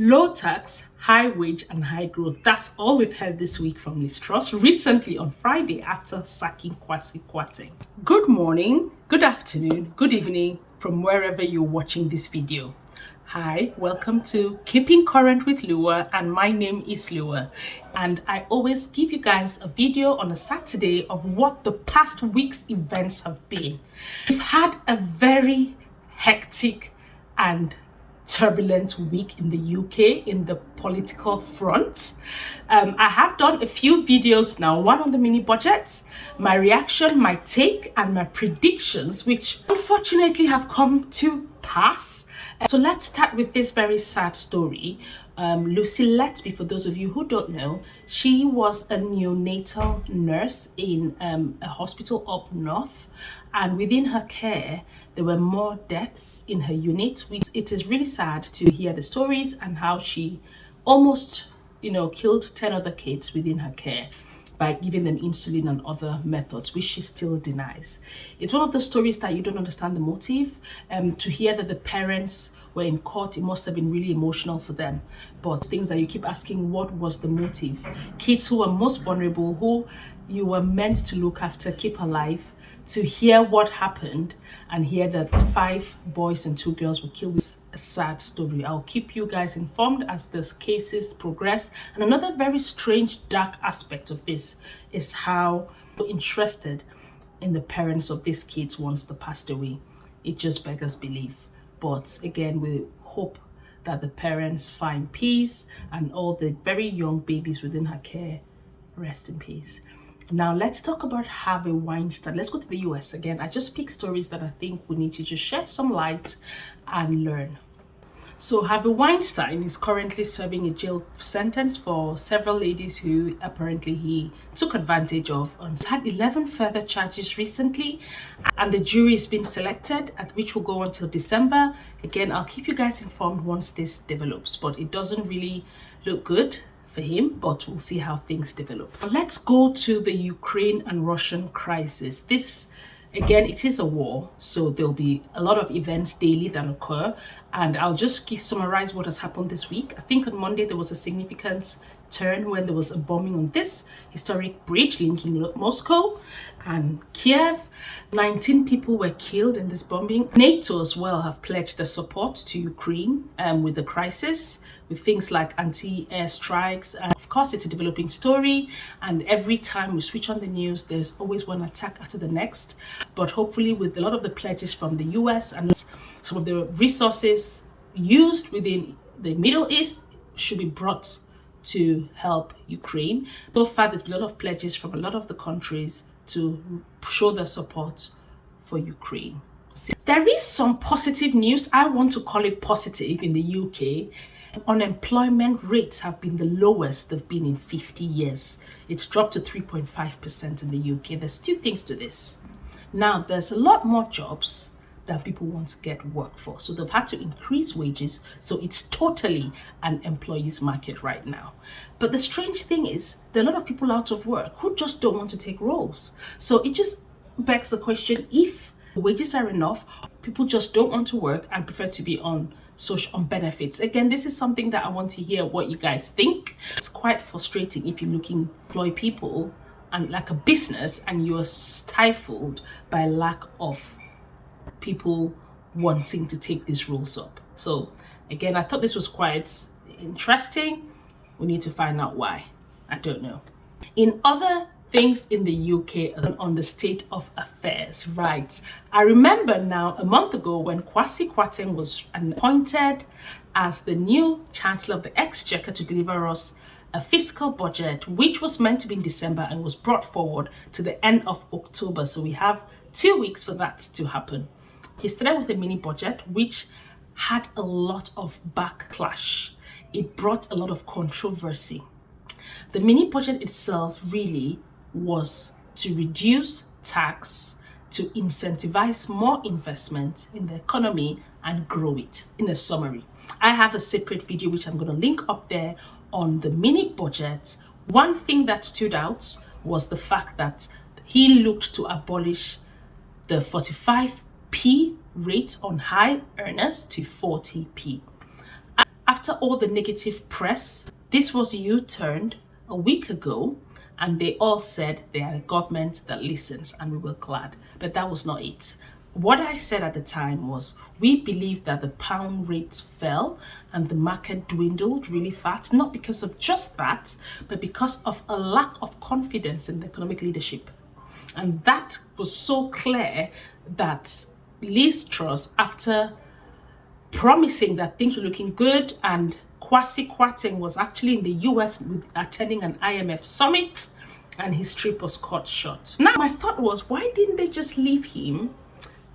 Low tax, high wage, and high growth. That's all we've heard this week from Liz Truss recently on Friday after sacking Kwasi Kwarteng. Good morning, good afternoon, good evening from wherever you're watching this video. Hi, welcome to Keeping Current with Lua, and my name is Lua. And I always give you guys a video on a Saturday of what the past week's events have been. We've had a very hectic and turbulent week in the UK in the political front. I have done a few videos now, one on the mini budget, my reaction, my take, and my predictions, which unfortunately have come to pass. So let's start with this very sad story. Lucy Letby, for those of you who don't know, she was a neonatal nurse in a hospital up north, and within her care there were more deaths in her unit. It is really sad to hear the stories and how she almost killed 10 other kids within her care by giving them insulin and other methods, which she still denies. It's one of the stories that you don't understand the motive. To hear that the parents were in court, it must have been really emotional for them. But things that you keep asking, what was the motive? Kids who are most vulnerable, who you were meant to look after, keep alive, to hear what happened and hear that 5 boys and 2 girls were killed is a sad story. I'll keep you guys informed as the cases progress. And another very strange, dark aspect of this is how interested in the parents of these kids once they passed away. It just beggars belief. But again, we hope that the parents find peace and all the very young babies within her care rest in peace. Now let's talk about Harvey Weinstein. Let's go to the US again. I just pick stories that I think we need to just shed some light and learn. So Harvey Weinstein is currently serving a jail sentence for several ladies who apparently he took advantage of. He had 11 further charges recently, and the jury is being selected, which will go until December. Again, I'll keep you guys informed once this develops, but it doesn't really look good for him, but we'll see how things develop. Let's go to the Ukraine and Russian crisis. This, again, it is a war, so there'll be a lot of events daily that occur, and I'll just summarize what has happened this week. I think on Monday there was a significant turn when there was a bombing on this historic bridge linking Moscow and Kiev. 19 people were killed in this bombing. NATO as well have pledged their support to Ukraine with the crisis, with things like anti-air strikes. Of course, it's a developing story, and every time we switch on the news, there's always one attack after the next. But hopefully, with a lot of the pledges from the US and some of the resources used within the Middle East should be brought to help Ukraine. So far, there's been a lot of pledges from a lot of the countries to show their support for Ukraine. There is some positive news. I want to call it positive in the UK. Unemployment rates have been the lowest they've been in 50 years. It's dropped to 3.5% in the UK. There's 2 things to this. Now, there's a lot more jobs than people want to get work for. So they've had to increase wages. So it's totally an employee's market right now. But the strange thing is, there are a lot of people out of work who just don't want to take roles. So it just begs the question, if wages are enough, people just don't want to work and prefer to be on benefits. Again, this is something that I want to hear what you guys think. It's quite frustrating if you're looking to employ people and like a business and you're stifled by lack of people wanting to take these roles up. So again, I thought this was quite interesting. We need to find out why. I don't know. In other things in the UK on the state of affairs, right? I remember now a month ago when Kwasi Kwarteng was appointed as the new Chancellor of the Exchequer to deliver us a fiscal budget, which was meant to be in December and was brought forward to the end of October. So we have 2 weeks for that to happen. He started with a mini budget, which had a lot of backlash. It brought a lot of controversy. The mini budget itself really was to reduce tax, to incentivize more investment in the economy and grow it. In a summary, I have a separate video which I'm going to link up there on the mini budget. One thing that stood out was the fact that he looked to abolish the 45p rate on high earners to 40p. After all the negative press, this was U-turned a week ago, and they all said they are a government that listens, and we were glad. But that was not it. What I said at the time was, we believe that the pound rate fell and the market dwindled really fast, not because of just that, but because of a lack of confidence in the economic leadership. And that was so clear that Liz Truss, after promising that things were looking good, and Kwasi Kwarteng was actually in the US attending an IMF summit, and his trip was cut short. Now, my thought was, why didn't they just leave him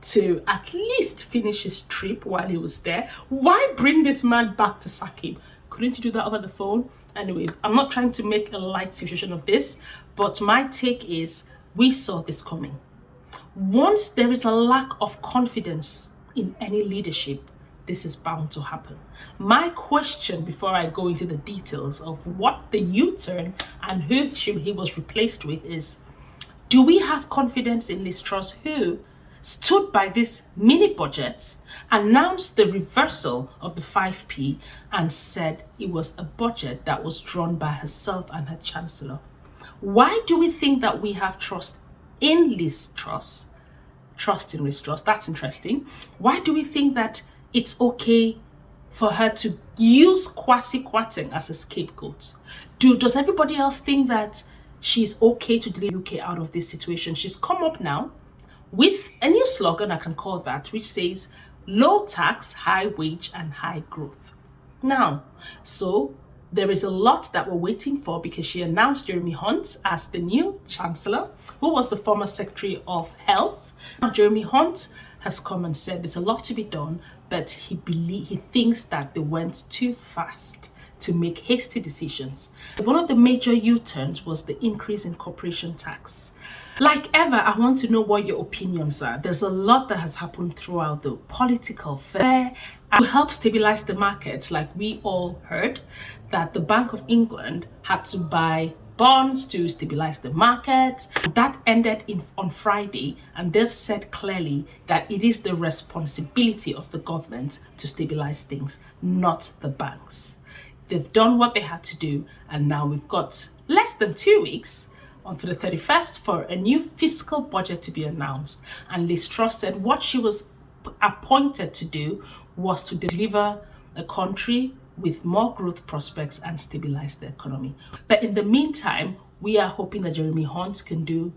to at least finish his trip while he was there? Why bring this man back to sack him? Couldn't you do that over the phone? Anyway, I'm not trying to make a light situation of this, but my take is, we saw this coming. Once there is a lack of confidence in any leadership, this is bound to happen. My question, before I go into the details of what the U-turn and who he was replaced with, is, do we have confidence in Liz Truss, who stood by this mini budget, announced the reversal of the 5p, and said it was a budget that was drawn by herself and her chancellor? Why do we think that we have trust in Liz Truss? Trust in Liz Truss, that's interesting. Why do we think that it's okay for her to use Kwasi Kwarteng as a scapegoat? Does everybody else think that she's okay to delay UK out of this situation? She's come up now with a new slogan, I can call that, which says low tax, high wage, and high growth. Now, so there is a lot that we're waiting for, because she announced Jeremy Hunt as the new chancellor, who was the former Secretary of Health. Now, Jeremy Hunt has come and said there's a lot to be done, but he thinks that they went too fast to make hasty decisions. One of the major U-turns was the increase in corporation tax. Like ever, I want to know what your opinions are. There's a lot that has happened throughout the political fair. To help stabilize the markets, like we all heard, that the Bank of England had to buy bonds to stabilize the market. That ended on Friday, and they've said clearly that it is the responsibility of the government to stabilize things, not the banks. They've done what they had to do, and now we've got less than 2 weeks for the 31st for a new fiscal budget to be announced. And Liz Truss said what she was appointed to do was to deliver a country with more growth prospects and stabilize the economy. But in the meantime, we are hoping that Jeremy Hunt can do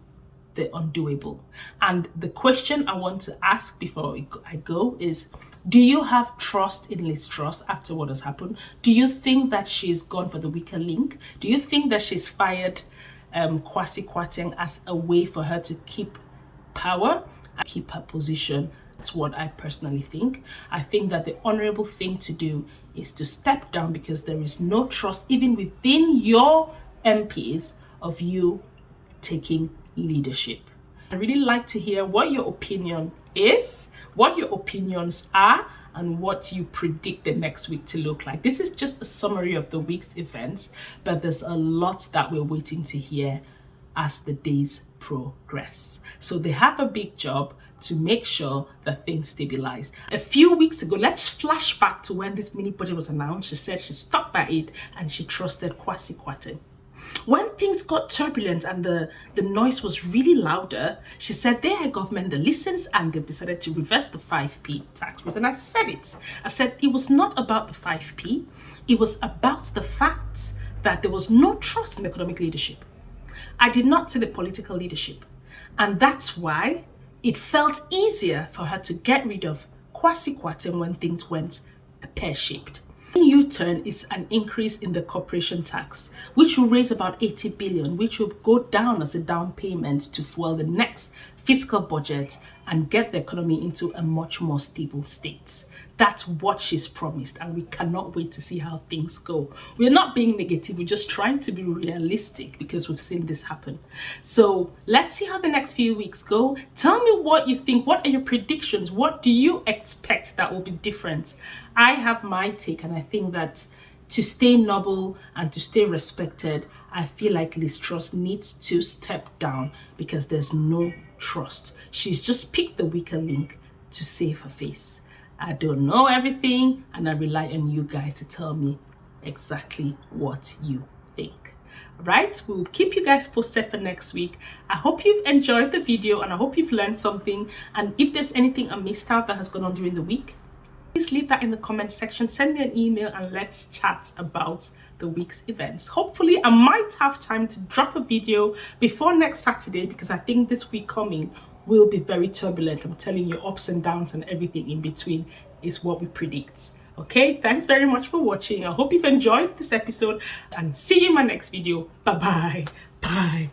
the undoable. And the question I want to ask before I go is, do you have trust in Liz Truss after what has happened? Do you think that she's gone for the weaker link? Do you think that she's fired Kwasi Kwarteng as a way for her to keep power and keep her position? That's what I personally think. I think that the honorable thing to do is to step down, because there is no trust even within your MPs of you taking leadership. I'd really like to hear what your opinion is, what your opinions are, and what you predict the next week to look like. This is just a summary of the week's events, but there's a lot that we're waiting to hear as the days progress. So they have a big job to make sure that things stabilize. A few weeks ago, let's flash back to when this mini budget was announced. She said she stuck by it and she trusted Kwasi Kwarteng. When things got turbulent and the noise was really louder, she said they are a government that listens, and they've decided to reverse the 5p tax rate. And I said it. I said it was not about the 5p. It was about the fact that there was no trust in economic leadership. I did not say the political leadership. And that's why it felt easier for her to get rid of Kwasi Kwarteng when things went pear-shaped. U-turn is an increase in the corporation tax, which will raise about 80 billion, which will go down as a down payment to fuel the next fiscal budget and get the economy into a much more stable state. That's what she's promised, and we cannot wait to see how things go. We're not being negative, we're just trying to be realistic, because we've seen this happen. So let's see how the next few weeks go. Tell me what you think. What are your predictions? What do you expect that will be different? I have my take, and I think that to stay noble and to stay respected, I feel like Liz Truss needs to step down, because there's no trust. She's just picked the weaker link to save her face. I don't know everything, and I rely on you guys to tell me exactly what you think. Right, we'll keep you guys posted for next week. I hope you've enjoyed the video and I hope you've learned something. And if there's anything I missed out that has gone on during the week, please leave that in the comment section. Send me an email and let's chat about the week's events. Hopefully I might have time to drop a video before next Saturday, because I think this week coming will be very turbulent. I'm telling you, ups and downs and everything in between is what we predict. Okay, thanks very much for watching. I hope you've enjoyed this episode and see you in my next video. Bye bye.